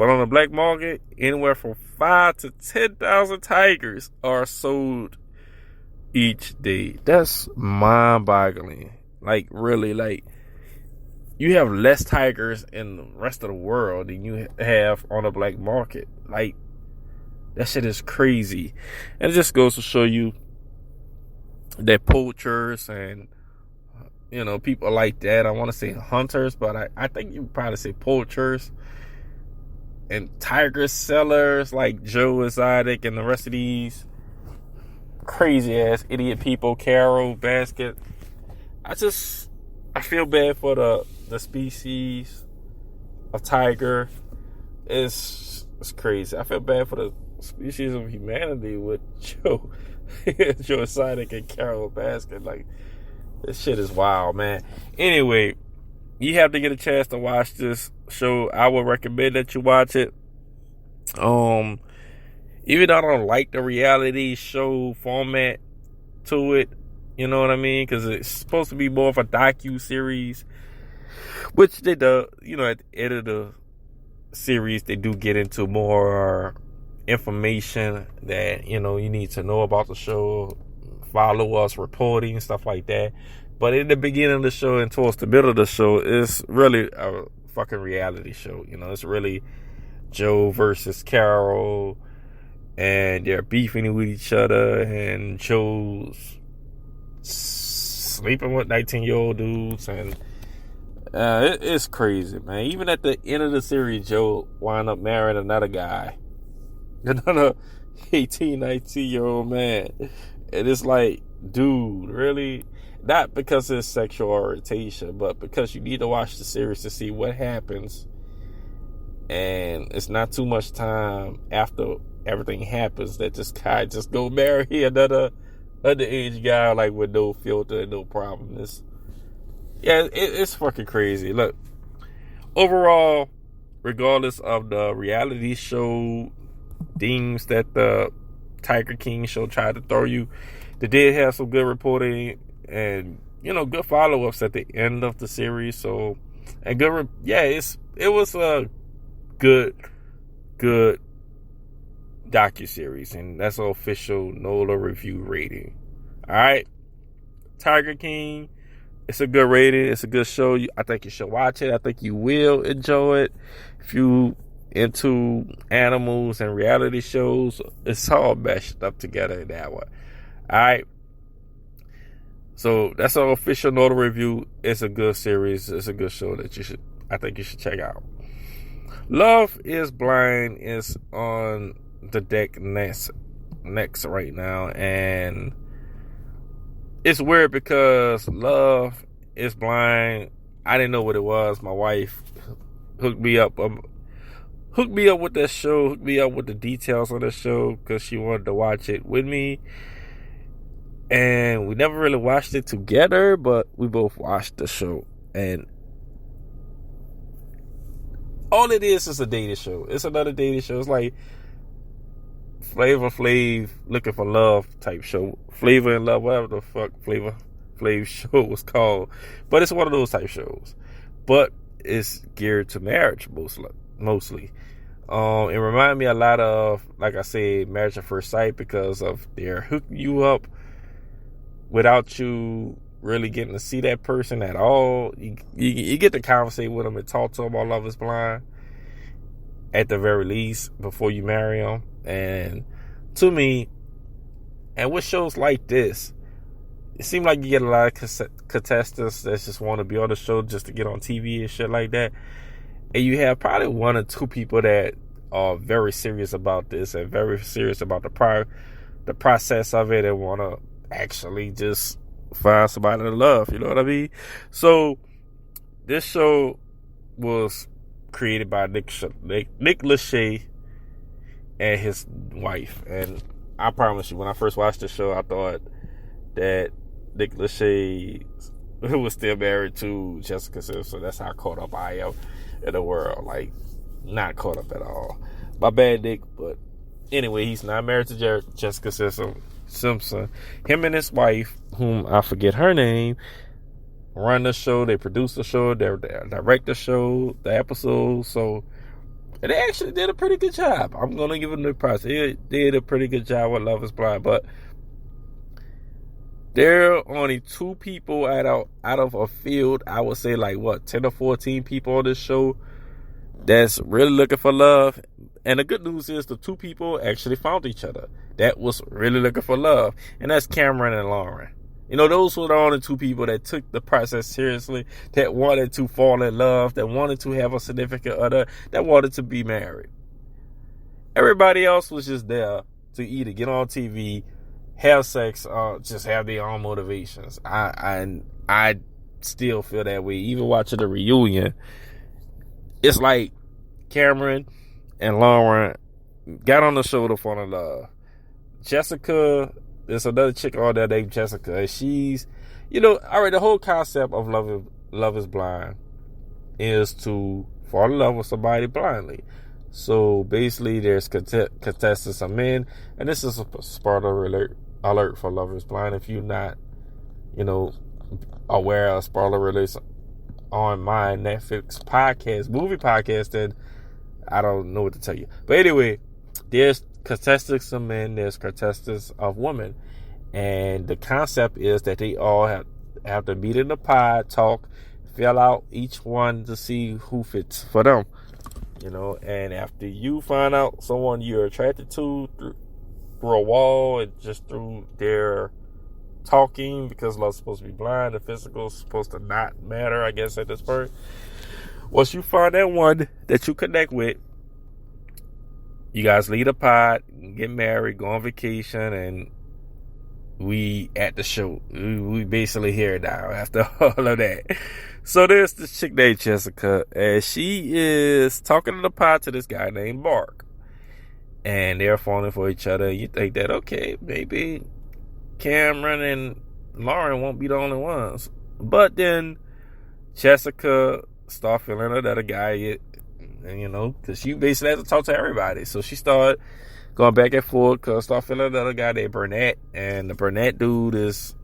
But on the black market, anywhere from 5 to 10,000 tigers are sold each day. That's mind-boggling. Like, really, like, you have less tigers in the rest of the world than you have on the black market. Like, that shit is crazy. And it just goes to show you that poachers and, people like that, I want to say hunters, but I think you probably say poachers and tiger sellers like Joe Exotic and the rest of these crazy ass idiot people, Carol Basket. I feel bad for the species of tiger. It's crazy. I feel bad for the species of humanity with Joe Exotic and Carol Basket. Like, this shit is wild, man. Anyway, you have to get a chance to watch this show. I would recommend that you watch it. Even though I don't like the reality show format to it, you know what I mean? Because it's supposed to be more of a docu-series, which they do, at the end of the series, they do get into more information that, you need to know about the show, follow us, reporting, stuff like that. But in the beginning of the show and towards the middle of the show, it's really a fucking reality show. It's really Joe versus Carol, and they're beefing with each other, and Joe's sleeping with 19-year-old dudes, and it's crazy, man. Even at the end of the series, Joe wound up marrying another guy, another 18, 19-year-old man. And it's like, dude, really? Not because it's sexual orientation, but because you need to watch the series to see what happens. And it's not too much time after everything happens that this guy just go marry another underage guy, like, with no filter and no problem. It's fucking crazy. Look, overall, regardless of the reality show things that the Tiger King show tried to throw you, they did have some good reporting and good follow-ups at the end of the series. So, and it was a good docu-series, and that's an official Nola review rating. All right, Tiger King, it's a good rating. It's a good show. I think you should watch it. I think you will enjoy it. If you into animals and reality shows, it's all meshed up together in that one. All right, so that's our official Nola review. It's a good series. It's a good show that I think you should check out. Love is Blind is on the deck next right now, and it's weird because Love is Blind, I didn't know what it was. My wife hooked me up with that show, hooked me up with the details on the show because she wanted to watch it with me, and we never really watched it together, but we both watched the show. And all it is a dating show. It's another dating show. It's like Flavor Flav looking for love type show. Flavor in Love, whatever the fuck Flavor Flav show was called. But it's one of those type shows. But it's geared to marriage mostly. It reminded me a lot of, like I said, Marriage at First Sight, because of they're hooking you up without you really getting to see that person at all. You get to conversate with them and talk to them on Love is Blind at the very least before you marry them. And to me, and with shows like this, it seems like you get a lot of contestants that just want to be on the show just to get on TV and shit like that. And you have probably one or two people that are very serious about this and very serious about the process of it and want to actually just find somebody to love, you know what I mean? So this show was created by Nick Lachey and his wife, and I promise you, when I first watched the show, I thought that Nick Lachey was still married to Jessica Simpson. That's how caught up I am in the world. Like, not caught up at all. My bad, Nick. But anyway, he's not married to Jessica Simpson. Him and his wife, whom I forget her name, run the show. They produce the show. They direct the show, the episodes. So And they actually did a pretty good job. I'm going to give them the props. They did a pretty good job with Love is Blind. But there are only 2 people out of a field, I would say 10 or 14 people on this show that's really looking for love. And the good news is the 2 people actually found each other that was really looking for love. And that's Cameron and Lauren. Those were the only 2 people that took the process seriously, that wanted to fall in love, that wanted to have a significant other, that wanted to be married. Everybody else was just there to either get on TV, have sex, or just have their own motivations. I still feel that way. Even watching the reunion, it's like Cameron and Lauren got on the show to fall in love. Jessica, there's another chick on there named Jessica, and she's, already the whole concept of Love is Blind is to fall in love with somebody blindly. So basically, there's contestants of men, and this is a spoiler alert for Love is Blind. If you're not, aware of spoiler alerts on my Netflix movie podcast, then I don't know what to tell you. But anyway, there's contestants of men, there's contestants of women, and the concept is that they all have to meet in the pod, talk, fill out each one to see who fits for them. And after you find out someone you're attracted to through a wall and just through their talking, because love's supposed to be blind, the physical is supposed to not matter, I guess, at this point. Once you find that one that you connect with, you guys lead a pod, get married, go on vacation, and we at the show. We basically here now after all of that. So there's this chick named Jessica, and she is talking to the pod to this guy named Mark. And they're falling for each other. You think that, okay, maybe Cameron and Lauren won't be the only ones. But then Jessica start feeling another guy, because she basically has to talk to everybody. So she started going back and forth, because start feeling another guy named Burnett. And the Burnett dude is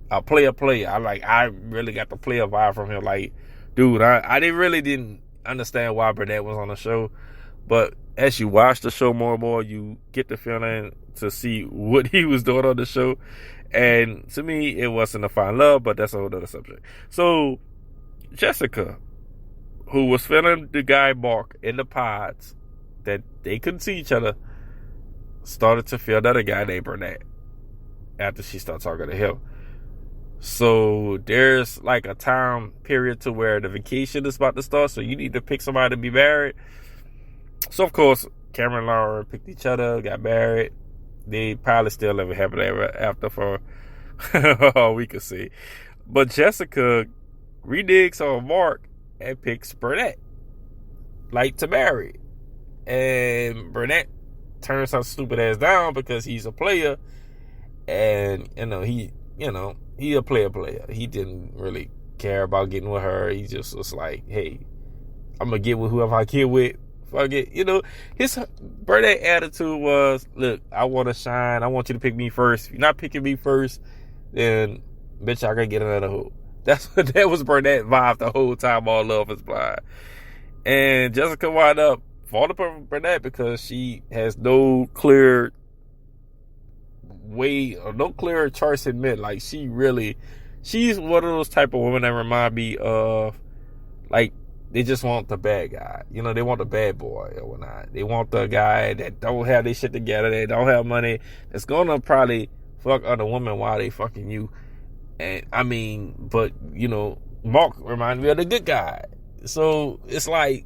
a player. I really got the player vibe from him. Like, dude, I didn't understand why Burnett was on the show. But as you watch the show more and more, you get the feeling to see what he was doing on the show. And to me, it wasn't a fine love, but that's a whole other subject. So Jessica, who was feeling the guy Mark in the pods, that they couldn't see each other, started to feel another guy named Burnett after she started talking to him. So there's a time period to where the vacation is about to start, so you need to pick somebody to be married. So of course, Cameron and Laura picked each other, got married. They probably still live happily ever after for all we could see. But Jessica reneges on Mark and picks Burnett, to marry. And Burnett turns her stupid ass down because he's a player, and he a player. He didn't really care about getting with her. He just was like, hey, I'm gonna get with whoever I get with. Fuck it. His Burnett attitude was, look, I want to shine. I want you to pick me first. If you're not picking me first, then bitch, I gotta get another hoe. That was Burnett vibe the whole time all Love is Blind. And Jessica wound up falling for Burnett because she has no clear way or no clear choice in men. She's one of those type of women that remind me of, they just want the bad guy. They want the bad boy or whatnot. They want the guy that don't have their shit together. They don't have money. That's gonna probably fuck other women while they fucking you. And but Mark reminded me of the good guy. So it's like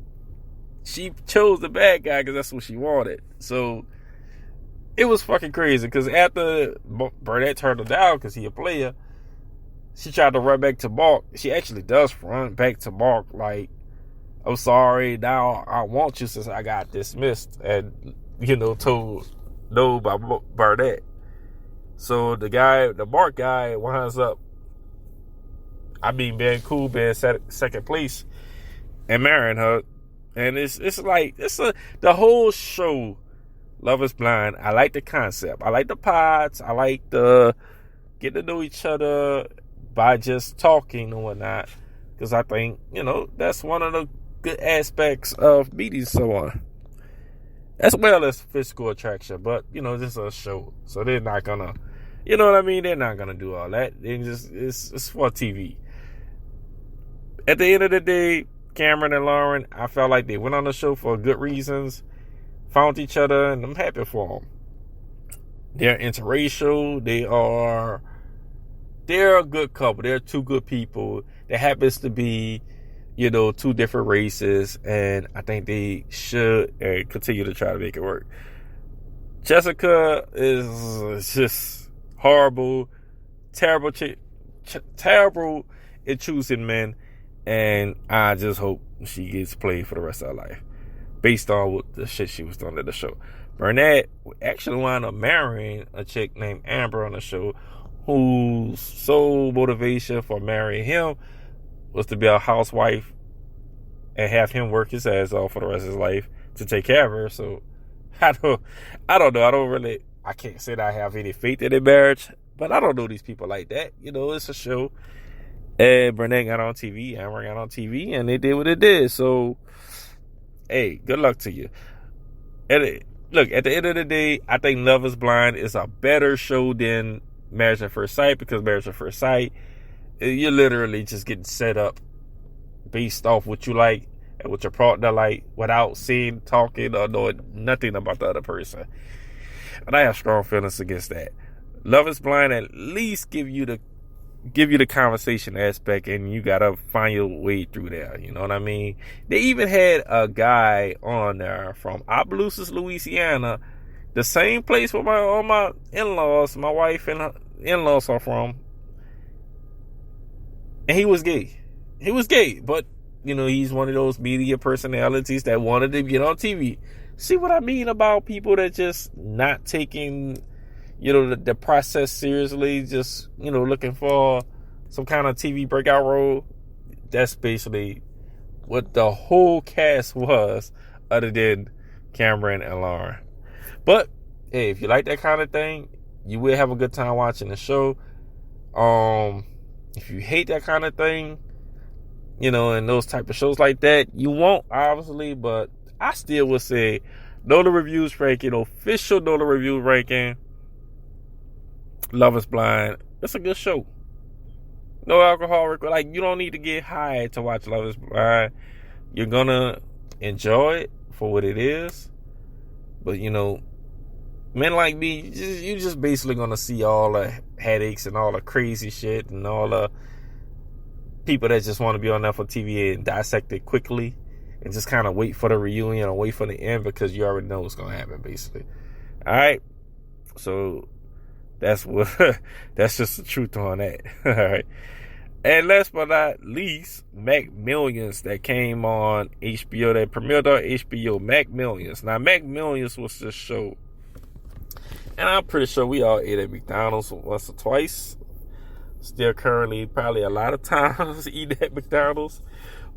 she chose the bad guy because that's what she wanted. So it was fucking crazy, because after Burnett turned her down because he a player, she tried to run back to Mark. She actually does run back to Mark I'm sorry, now I want you since I got dismissed, and told no by Burnett. So the Mark guy winds up being cool, being second place and marrying her. And it's the whole show, Love is Blind. I like the concept. I like the pods. I like the get to know each other by just talking and whatnot. Because I think, that's one of the good aspects of media and so on, as well as physical attraction. But this is a show, so they're not gonna, you know what I mean? They're not gonna do all that. They just it's for TV. At the end of the day, Cameron and Lauren, I felt like they went on the show for good reasons, found each other, and I'm happy for them. They're interracial. They're a good couple. They're two good people. There happens to be, two different races, and I think they should continue to try to make it work. Jessica is just horrible, terrible at choosing men, and I just hope she gets played for the rest of her life, based on what the shit she was doing at the show. Burnett actually wound up marrying a chick named Amber on the show, whose sole motivation for marrying him was to be a housewife and have him work his ass off for the rest of his life to take care of her. So I don't know. I can't say that I have any faith in their marriage, but I don't know these people like that. It's a show. And Burnett got on TV, Amber got on TV, and they did what it did. So, hey, good luck to you. Look, at the end of the day, I think Love is Blind is a better show than Marriage at First Sight, because Marriage at First Sight, you're literally just getting set up based off what you like and what your partner like, without seeing, talking, or knowing nothing about the other person. And I have strong feelings against that. Love is Blind at least give you the conversation aspect, and you gotta find your way through there. You know what I mean? They even had a guy on there from Opelousas, Louisiana, the same place where all my in-laws, my wife and her in-laws are from, and he was gay. He was gay, but he's one of those media personalities that wanted to get on TV. See what I mean about people that just not taking the process seriously, just looking for some kind of TV breakout role? That's basically what the whole cast was, other than Cameron and Lauren. But hey, if you like that kind of thing, you will have a good time watching the show. If you hate that kind of thing, and those type of shows like that, you won't, obviously. But I still would say Nola Reviews ranking, official Nola Reviews ranking, Love is Blind. It's a good show. No alcohol. Like, you don't need to get high to watch Love is Blind. You're gonna enjoy it for what it is. But men like me, you just basically gonna see all the headaches and all the crazy shit and all the people that just want to be on there for TV and dissect it quickly and just kind of wait for the reunion or wait for the end, because you already know what's gonna happen, basically. All right, so that's just the truth on that. All right. And last but not least, McMillions, that came on HBO, that premiered on HBO. McMillions. Now, McMillions was this show, and I'm pretty sure we all ate at McDonald's once or twice. Still currently probably a lot of times eating at McDonald's.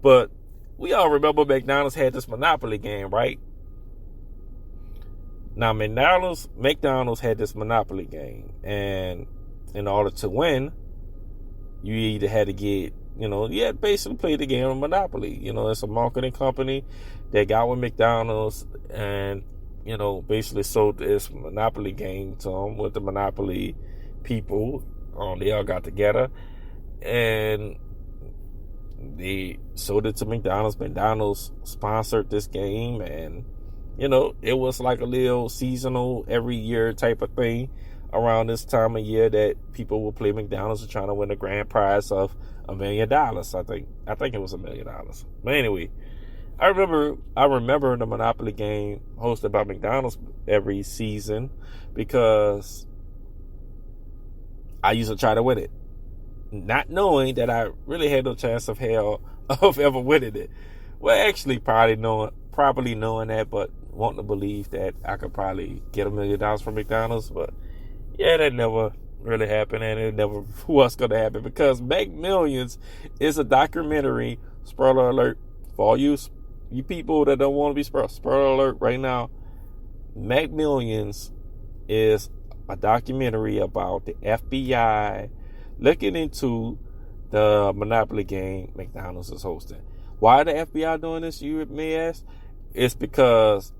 But we all remember McDonald's had this Monopoly game, right? Now, McDonald's had this Monopoly game, and in order to win, you either had to get, you had to basically play the game of Monopoly. It's a marketing company that got with McDonald's and, basically sold this Monopoly game to them with the Monopoly people. They all got together and they sold it to McDonald's. McDonald's sponsored this game, and it was like a little seasonal, every year type of thing around this time of year that people will play McDonald's and trying to win a grand prize of $1 million. I think it was $1 million. But anyway, I remember the Monopoly game hosted by McDonald's every season, because I used to try to win it, not knowing that I really had no chance of hell of ever winning it. Well, actually, probably knowing that, but wanting to believe that I could probably get $1 million from McDonald's. But yeah, that never really happened, and it never was going to happen, because McMillions is a documentary. Spoiler alert for all you people that don't want to be spoiled. Spoiler alert right now. McMillions is a documentary about the FBI looking into the Monopoly game McDonald's is hosting. Why the FBI doing this, you may ask? It's because